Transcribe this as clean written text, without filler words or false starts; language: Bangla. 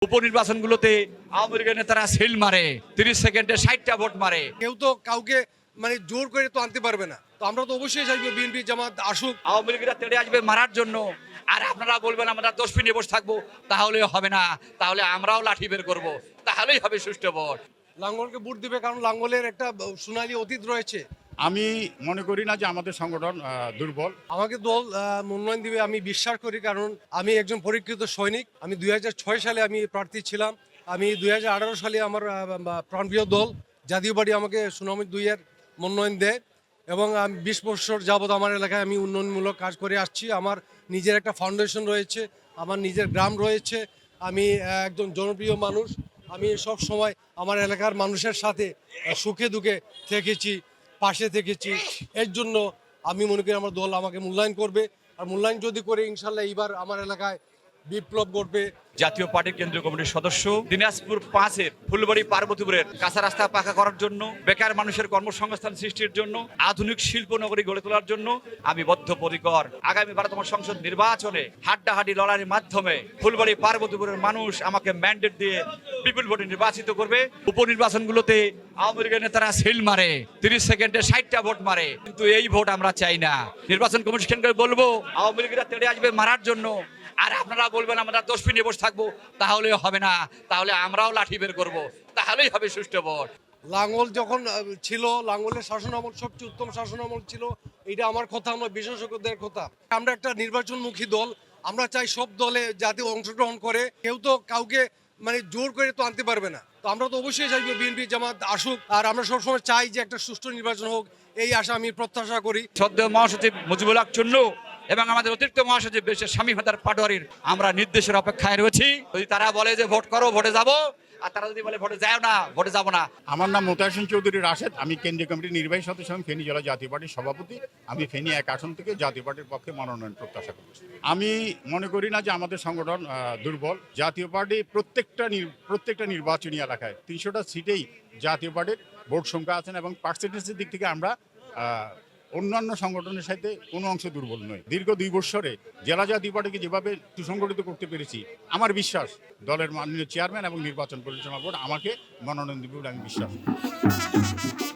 উপনির্বাচনগুলোতে আওয়ামী লীগের নেতারা সিল মারে, 30 সেকেন্ডে 60টা ভোট মারে। কেউ তো কাউকে জোর করে তো আনতে পারবে না। তো আমরা তো অবশ্যই চাইবো বিএনপি জামাত আসুক। আওয়ামী লীগরা তেড়ে আসবে মারার জন্য, আর আপনারা বলবেন আমরা 10 মিনিট বসে থাকবো, তাহলে হবে না। তাহলে আমরাও লাঠি বের করব, তাহলেই হবে সুষ্ঠু ভোট। লাঙ্গলকে ভোট দিবে, কারণ লাঙ্গলের একটা সোনালী অতীত রয়েছে। আমি মনে করি না যে আমাদের সংগঠন দুর্বল। আমাকে দল মনোনয়ন দিবে আমি বিশ্বাস করি, কারণ আমি একজন পরীক্ষিত সৈনিক। আমি 2006 সালে আমি প্রার্থী ছিলাম। আমি 2018 সালে আমার প্রাণপ্রিয় দল জাতীয় পার্টি আমাকে সুনামী 2-এর মনোনয়ন দেয়, এবং আমি 20 বছর যাবৎ আমার এলাকায় আমি উন্নয়নমূলক কাজ করে আসছি। আমার নিজের একটা ফাউন্ডেশন রয়েছে, আমার নিজের গ্রাম রয়েছে। আমি একজন জনপ্রিয় মানুষ। আমি সব সময় আমার এলাকার মানুষের সাথে সুখে দুঃখে থেকেছি, পাশে থেকেছি। এর জন্য আমি মনে করি আমার দল আমাকে মূল্যায়ন করবে, আর মূল্যায়ন যদি করে ইনশাল্লাহ এইবার আমার এলাকায় বিপ্লব ঘটবে। জাতীয় পার্টির কেন্দ্রীয় কমিটির সদস্য, দিনাজপুর 5-এর ফুলবাড়ি পার্বতীপুরের কাঁচা রাস্তা পাকা করার জন্য, বেকার মানুষের কর্মসংস্থান সৃষ্টির জন্য, আধুনিক শিল্প নগরী গড়ে তোলার জন্য আমি বদ্ধপরিকর। আগামী 12তম সংসদ নির্বাচনে হাড্ডাহাড্ডি লড়াইয়ের মাধ্যমে ফুলবাড়ি পার্বতীপুরের মানুষ আমাকে ম্যান্ডেট দিয়ে বিপুল ভোটে নির্বাচিত করবে। উপনির্বাচনগুলোতে আওয়ামী লীগের নেতারা সিল মারে, 30 সেকেন্ডে 60টা ভোট মারে, কিন্তু এই ভোট আমরা চাই না। নির্বাচন কমিশনকে বলবো আওয়ামী লীগরা তেড়ে আসবে মারার জন্য, আর আপনারা বলবেন আমরা 10 মিনিট বসে থাকবো, তাহলে হবে না। তাহলে আমরাও লাঠি বের করব, তাহলেই হবে সুষ্ঠু ভোট। লাঙ্গল যখন ছিল, লাঙ্গলের শাসন আমল সবচেয়ে উত্তম শাসন আমল ছিল। এটা আমার কথা, আমার বিশেষজ্ঞদের কথা। আমরা একটা নির্বাচনমুখী দল। আমরা চাই সব দলে যাতে অংশগ্রহণ করে। কেউ তো কাউকে জোর করে তো আনতে পারবে না। তো আমরা তো অবশ্যই চাইবো বিএনপি জামাত আসুক, আর আমরা সবসময় চাই যে একটা সুষ্ঠু নির্বাচন হোক, এই আশা আমি প্রত্যাশা করি। শ্রদ্ধেয় মহাসচিব মুজিবুল হক চুন্নু এবং আমাদের অতিরিক্ত মহাসচিব দেশের স্বামী হায়দার পাটোয়ারির আমরা নির্দেশের অপেক্ষায় রয়েছি। যদি তারা বলে যে ভোট করো, ভোটে যাব, আর তারা যদি বলে ভোটে যায় না, ভোটে যাব না। আমার নাম মোতায়েন চৌধুরী রাশেদ। আমি কেন্দ্রীয় কমিটির নির্বাহী সদস্য এবং ফেনী জেলা জাতীয় পার্টির সভাপতি। আমি ফেনী 1 আসন থেকে জাতীয় পার্টির পক্ষে মনোনয়ন প্রত্যাশা করছি। আমি মনে করি না যে আমাদের সংগঠন দুর্বল। জাতীয় পার্টি প্রত্যেকটা নির্বাচনী এলাকায় 300টা সিটেই জাতীয় পার্টির ভোট সংখ্যা আছেন, এবং পার্সেন্টেজের দিক থেকে আমরা অন্যান্য সংগঠনের সাথে কোনো অংশে দুর্বল নয়। দীর্ঘ 2 বছরে জেলা জাতীয় পার্টিকে যেভাবে সুসংগঠিত করতে পেরেছি, আমার বিশ্বাস দলের মাননীয় চেয়ারম্যান এবং নির্বাচন পরিচালনা বোর্ড আমাকে মনোনয়ন দেবে বলে আমি বিশ্বাস করি।